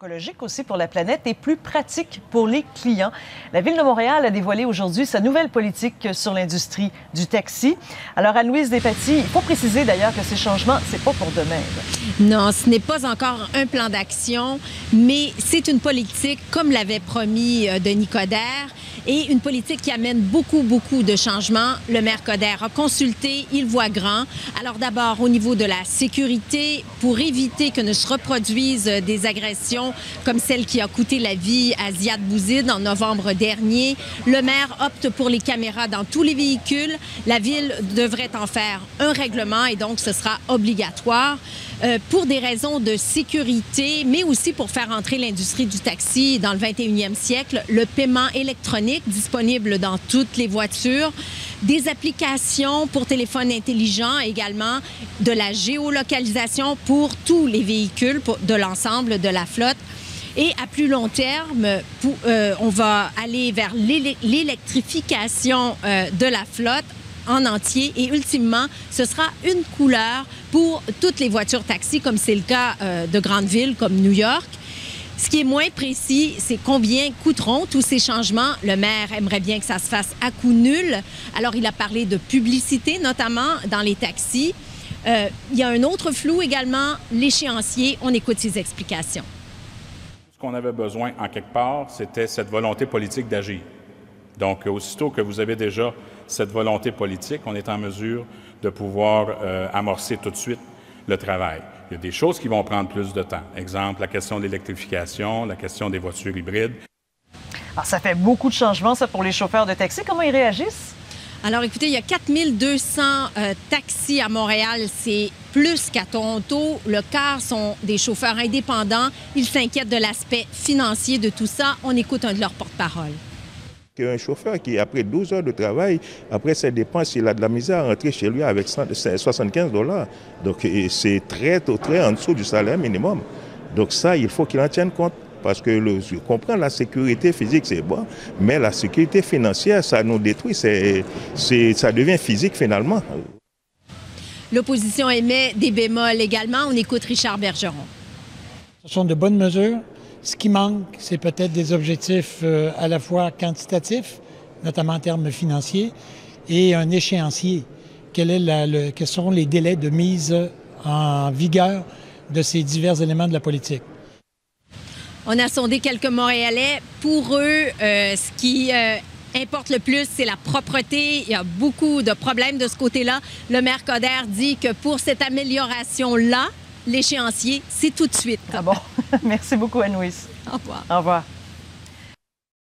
écologique aussi pour la planète et plus pratique pour les clients. La Ville de Montréal a dévoilé aujourd'hui sa nouvelle politique sur l'industrie du taxi. Alors, Anne-Louise Despatie, il faut préciser d'ailleurs que ces changements, c'est pas pour demain. Non, ce n'est pas encore un plan d'action, mais c'est une politique, comme l'avait promis Denis Coderre, et une politique qui amène beaucoup de changements. Le maire Coderre a consulté, il voit grand. Alors d'abord, au niveau de la sécurité, pour éviter que ne se reproduisent des agressions comme celle qui a coûté la vie à Ziad Bouzid en novembre dernier, le maire opte pour les caméras dans tous les véhicules. La Ville devrait en faire un règlement et donc ce sera obligatoire. Pour des raisons de sécurité, mais aussi pour faire entrer l'industrie du taxi dans le 21e siècle, le paiement électronique disponible dans toutes les voitures, des applications pour téléphone intelligent également, de la géolocalisation pour tous les véhicules de l'ensemble de la flotte. Et à plus long terme, on va aller vers l'électrification de la flotte en entier et ultimement, ce sera une couleur pour toutes les voitures taxis, comme c'est le cas de grandes villes comme New York. Ce qui est moins précis, c'est combien coûteront tous ces changements. Le maire aimerait bien que ça se fasse à coût nul. Alors, il a parlé de publicité, notamment dans les taxis. Il y a un autre flou également, l'échéancier. On écoute ses explications. Ce qu'on avait besoin, en quelque part, c'était cette volonté politique d'agir. Donc, aussitôt que vous avez déjà cette volonté politique, on est en mesure de pouvoir amorcer tout de suite le travail. Il y a des choses qui vont prendre plus de temps. Exemple, la question de l'électrification, la question des voitures hybrides. Alors, ça fait beaucoup de changements, ça, pour les chauffeurs de taxi. Comment ils réagissent? Alors, écoutez, il y a 4200 taxis à Montréal. C'est plus qu'à Toronto. Le quart sont des chauffeurs indépendants. Ils s'inquiètent de l'aspect financier de tout ça. On écoute un de leurs porte-parole. Un chauffeur qui, après 12 heures de travail, après ses dépenses, il a de la misère à rentrer chez lui avec 75 $. Donc, c'est très en dessous du salaire minimum. Donc ça, il faut qu'il en tienne compte. Parce que je comprends la sécurité physique, c'est bon, mais la sécurité financière, ça nous détruit. Ça devient physique finalement. L'opposition émet des bémols également. On écoute Richard Bergeron. Ce sont de bonnes mesures. Ce qui manque, c'est peut-être des objectifs à la fois quantitatifs, notamment en termes financiers, et un échéancier. Quels seront les délais de mise en vigueur de ces divers éléments de la politique? On a sondé quelques Montréalais. Pour eux, ce qui importe le plus, c'est la propreté. Il y a beaucoup de problèmes de ce côté-là. Le maire Coderre dit que pour cette amélioration-là, l'échéancier, c'est tout de suite. Ah bon? Merci beaucoup, Anne-Louise. Au revoir. Au revoir.